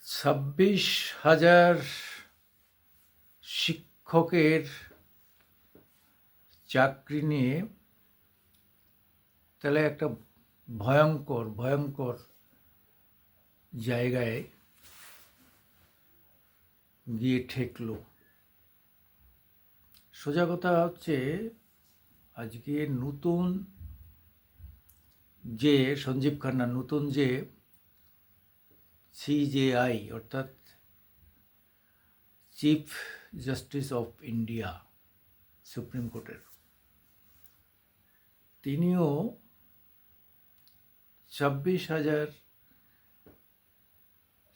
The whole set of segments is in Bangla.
26,000 শিক্ষকের চাকরি নিয়ে তাহলে একটা ভয়ঙ্কর ভয়ঙ্কর জায়গায় গিয়ে ঠেকলো। সোজা কথা হচ্ছে, আজকে নতুন যে সঞ্জীব খান্না নতুন যে সিজেআই অর্থাৎ chief justice of India supreme কোর্টের, তিনিও 26,000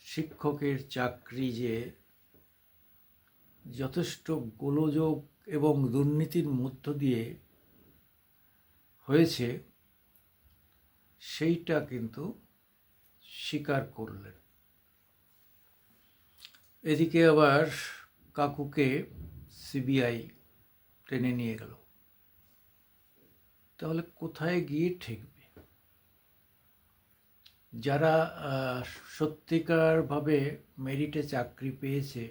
শিক্ষকের চাকরি যে যথেষ্ট গোলযোগ এবং দুর্নীতির মধ্য দিয়ে হয়েছে সেইটা কিন্তু স্বীকার করলেন। এদিকে আবার কাকুকে সিবিআই টেনে নিয়ে গেল। তাহলে কোথায় গিয়ে ঠেকবে? যারা সত্যিকারভাবে মেরিটে চাকরি পেয়েছে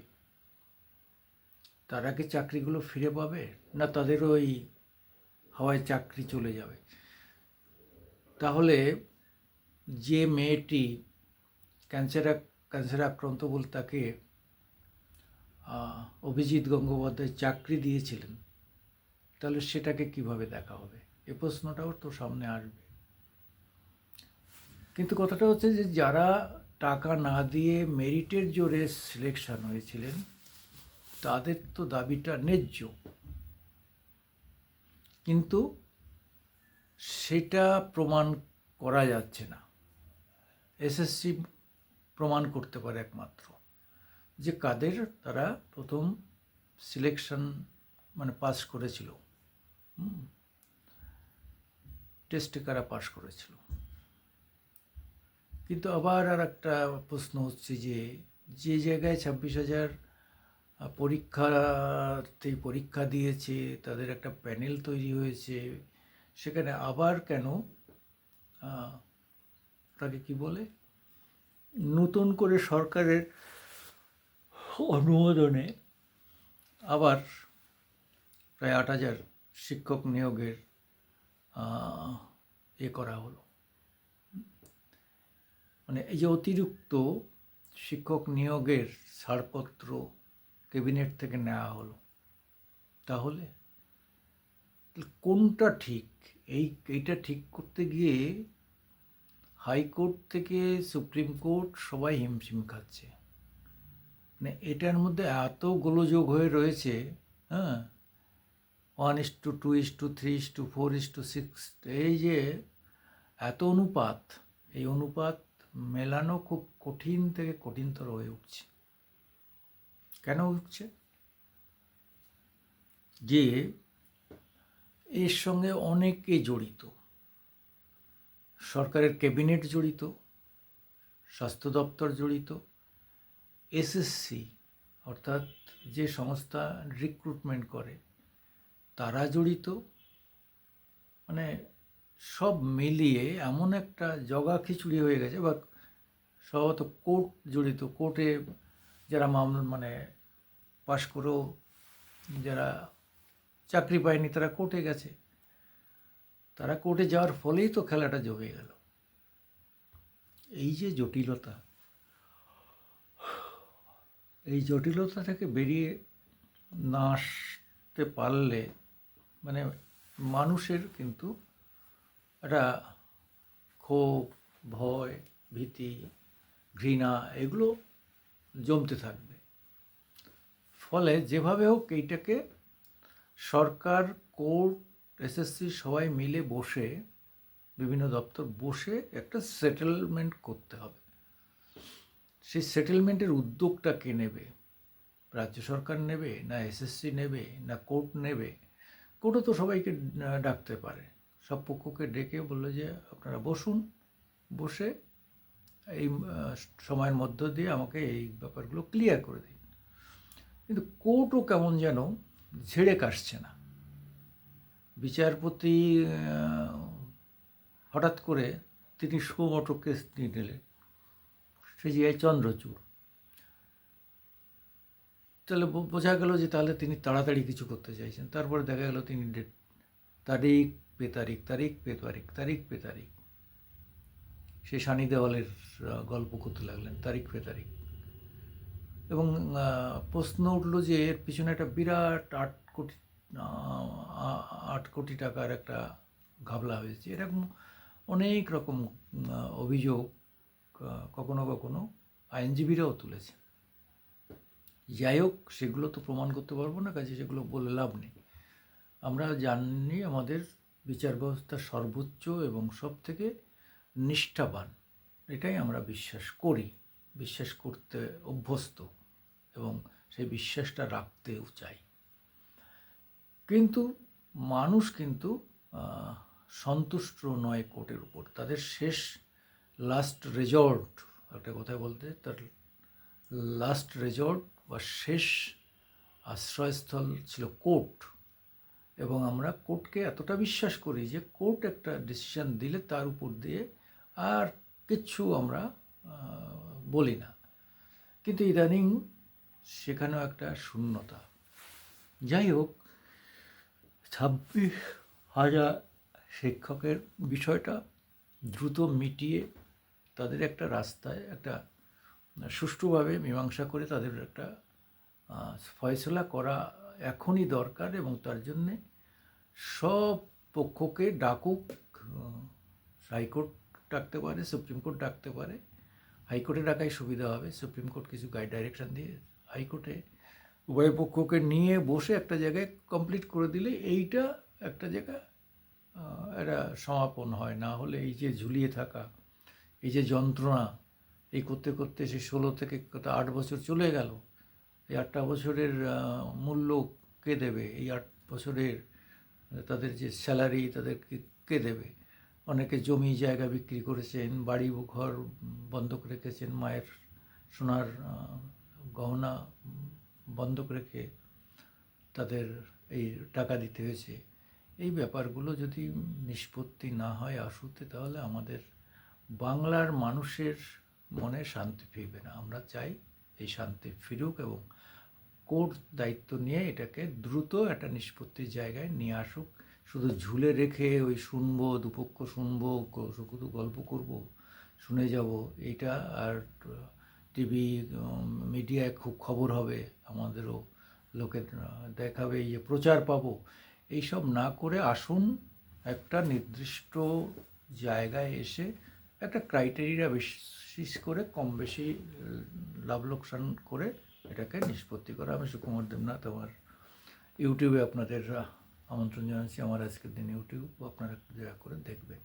তারা কি চাকরিগুলো ফিরে পাবে, না তাদেরও ওই হাওয়ায় চাকরি চলে যাবে? তাহলে যে মেয়েটি ক্যান্সারে আক্রান্ত বলে তাকে অভিজিৎ গঙ্গোপাধ্যায় চাকরি দিয়েছিলেন, তাহলে সেটাকে কিভাবে দেখা হবে? এ প্রশ্নটাও তো সামনে আসবে। কিন্তু কথাটা হচ্ছে যে যারা টাকা না দিয়ে মেরিটের জোরে সিলেকশন হয়েছিলেন তাদের তো দাবিটা ন্যায্য, কিন্তু সেটা প্রমাণ করা যাচ্ছে না। এসএসসি প্রমাণ করতে পারে একমাত্র যে কাদের তারা প্রথম সিলেকশন মানে পাস করেছিল, টেস্টে কারা পাস করেছিল। কিন্তু আবার আর একটা প্রশ্ন হচ্ছে যে যে জায়গায় 26,000 পরীক্ষার্থী পরীক্ষা দিয়েছে, তাদের একটা প্যানেল তৈরি হয়েছে, সেখানে আবার কেন তাকে কি বলে নতুন করে সরকারের অনুমোদনে আবার প্রায় 8,000 শিক্ষক নিয়োগের করা হলো? মানে এই যে অতিরিক্ত শিক্ষক নিয়োগের ছাড়পত্র ক্যাবিনেট থেকে নেওয়া হলো, তাহলে কোনটা ঠিক? এইটা ঠিক করতে গিয়ে হাইকোর্ট থেকে সুপ্রিম কোর্ট সবাই হিমশিম খাচ্ছে। মানে এটার মধ্যে এত গোলযোগ হয়ে রয়েছে, 1:2:3:4:6, এই যে এত অনুপাত, এই অনুপাত মেলানো খুব কঠিন থেকে কঠিনতর হয়ে উঠছে। কেন উঠছে? যে এর সঙ্গে অনেকে জড়িত। সরকারের ক্যাবিনেট জড়িত, স্বাস্থ্য দপ্তর জড়িত, এসএসসি অর্থাৎ যে সংস্থা রিক্রুটমেন্ট করে তারা জড়িত। মানে সব মিলিয়ে এমন একটা জগা খিচুড়ি হয়ে গেছে। বা সম্ভবত কোর্ট জড়িত, কোর্টে যারা মানে পাশ করেও যারা চাকরি পায়নি তারা কোর্টে গেছে, তারা কোর্টে যাওয়ার ফলেই তো খেলাটা জমে গেল। এই যে জটিলতা, এই জটিলতা থেকে বেরিয়ে না আসতে পারলে মানে মানুষের কিন্তু একটা ক্ষোভ, ভয়, ভীতি, ঘৃণা এগুলো জমতে থাকবে। ফলে যেভাবে হোক এইটাকে সরকার, কোর্ট, এসএসসি সবাই মিলে বসে, বিভিন্ন দপ্তর বসে একটা সেটেলমেন্ট করতে হবে। সেই সেটেলমেন্টের উদ্যোগটা কে নেবে? রাজ্য সরকার নেবে, না এসএসসি নেবে, না কোর্ট নেবে? কোর্টও তো সবাইকে ডাকতে পারে, সব পক্ষকে ডেকে বললো যে আপনারা বসুন, বসে এই সময়ের মধ্য দিয়ে আমাকে এই ব্যাপারগুলো ক্লিয়ার করে দিন। কিন্তু কোর্টও কেমন যেন ঝেড়ে কাটছে না। বিচারপতি হঠাৎ করে তিনি সুমোটো কেস নিয়ে নিলেন, সিজিআই চন্দ্রচূড়। তাহলে বোঝা গেল যে তাহলে তিনি তাড়াতাড়ি কিছু করতে চাইছেন। তারপরে দেখা গেল তিনি তারিখ পে তারিখ, তারিখ পে তারিখ, তারিখ পে তারিখ, সে সানি দেওয়ালের গল্প করতে লাগলেন তারিখ পে তারিখ। এবং প্রশ্ন উঠল যে এর পিছনে একটা বিরাট 8 কোটি টাকার একটা ঘাবলা হয়েছে। এরকম অনেক রকম অভিযোগ কখনো কখনো আইনজীবীরাও তুলেছে। যাই হোক, সেগুলো তো প্রমাণ করতে পারবো না, কাজে সেগুলো বলে লাভ নেই। আমরা জানি আমাদের বিচার ব্যবস্থা সর্বোচ্চ এবং সব থেকে নিষ্ঠাবান, এটাই আমরা বিশ্বাস করি, বিশ্বাস করতে অভ্যস্ত এবং সেই বিশ্বাসটা রাখতেও চাই। কিন্তু মানুষ কিন্তু সন্তুষ্ট নয় কোর্টের উপর। তাদের শেষ লাস্ট রেজর্ট, একটা কথায় বলতে, তার লাস্ট রেজর্ট বা শেষ আশ্রয়স্থল ছিল কোর্ট। এবং আমরা কোর্টকে এতটা বিশ্বাস করি যে কোর্ট একটা ডিসিশন দিলে তার উপর দিয়ে আর কিচ্ছু আমরা বলি না। কিন্তু ইদানিং সেখানেও একটা শূন্যতা। যাই হোক, 26,000 শিক্ষকের বিষয়টা দ্রুত মিটিয়ে তাদের একটা রাস্তায় একটা সুষ্ঠুভাবে মীমাংসা করে তাদের একটা ফয়সলা করা এখনই দরকার। এবং তার জন্যে সব পক্ষকে ডাকুক, হাইকোর্ট ডাকতে পারে, সুপ্রিম কোর্ট ডাকতে পারে। হাইকোর্টে ডাকাই সুবিধা হবে, সুপ্রিম কোর্ট কিছু ডাইরেকশন দিয়ে হাইকোর্টে উভয় পক্ষকে নিয়ে বসে একটা জায়গায় কমপ্লিট করে দিলে এইটা একটা জায়গা একটা সমাপন হয়। না হলে এই যে ঝুলিয়ে থাকা, এই যে যন্ত্রণা, এই করতে করতে সে 16 থেকে 8 বছর চলে গেল। এই 8টা বছরের মূল্য কে দেবে? এই 8 বছরের তাদের যে স্যালারি তাদেরকে কে দেবে? অনেকে জমি জায়গা বিক্রি করেছেন, বাড়ি ঘর বন্ধক রেখেছেন, মায়ের সোনার গহনা বন্ধক রেখে তাদের এই টাকা দিতে হয়েছে। এই ব্যাপারগুলো যদি নিষ্পত্তি না হয় আশুতে, তাহলে আমাদের বাংলার মানুষের মনে শান্তি ফিরবে না। আমরা চাই এই শান্তি ফিরুক এবং কোর্ট দায়িত্ব নিয়ে এটাকে দ্রুত একটা নিষ্পত্তির জায়গায় নিয়ে আসুক। শুধু ঝুলে রেখে ওই শুনবো, দুপক্ষ শুনবো, শুধু গল্প করব, শুনে যাব, এইটা আর টিভি মিডিয়ায় খুব খবর হবে, আমাদেরও লোকের দেখাবে, এই যে প্রচার পাবো, এইসব না করে আসুন একটা নির্দিষ্ট জায়গায় এসে একটা ক্রাইটেরিয়া বেশিস করে কম বেশি লাভ লোকসান করে এটাকে নিষ্পত্তি করা। আমি সুকুমার দেবনাথ, আমার ইউটিউবে আপনাদের আমন্ত্রণ জানাচ্ছি। আমার আজকের দিন ইউটিউব আপনারা দয়া করে দেখবেন।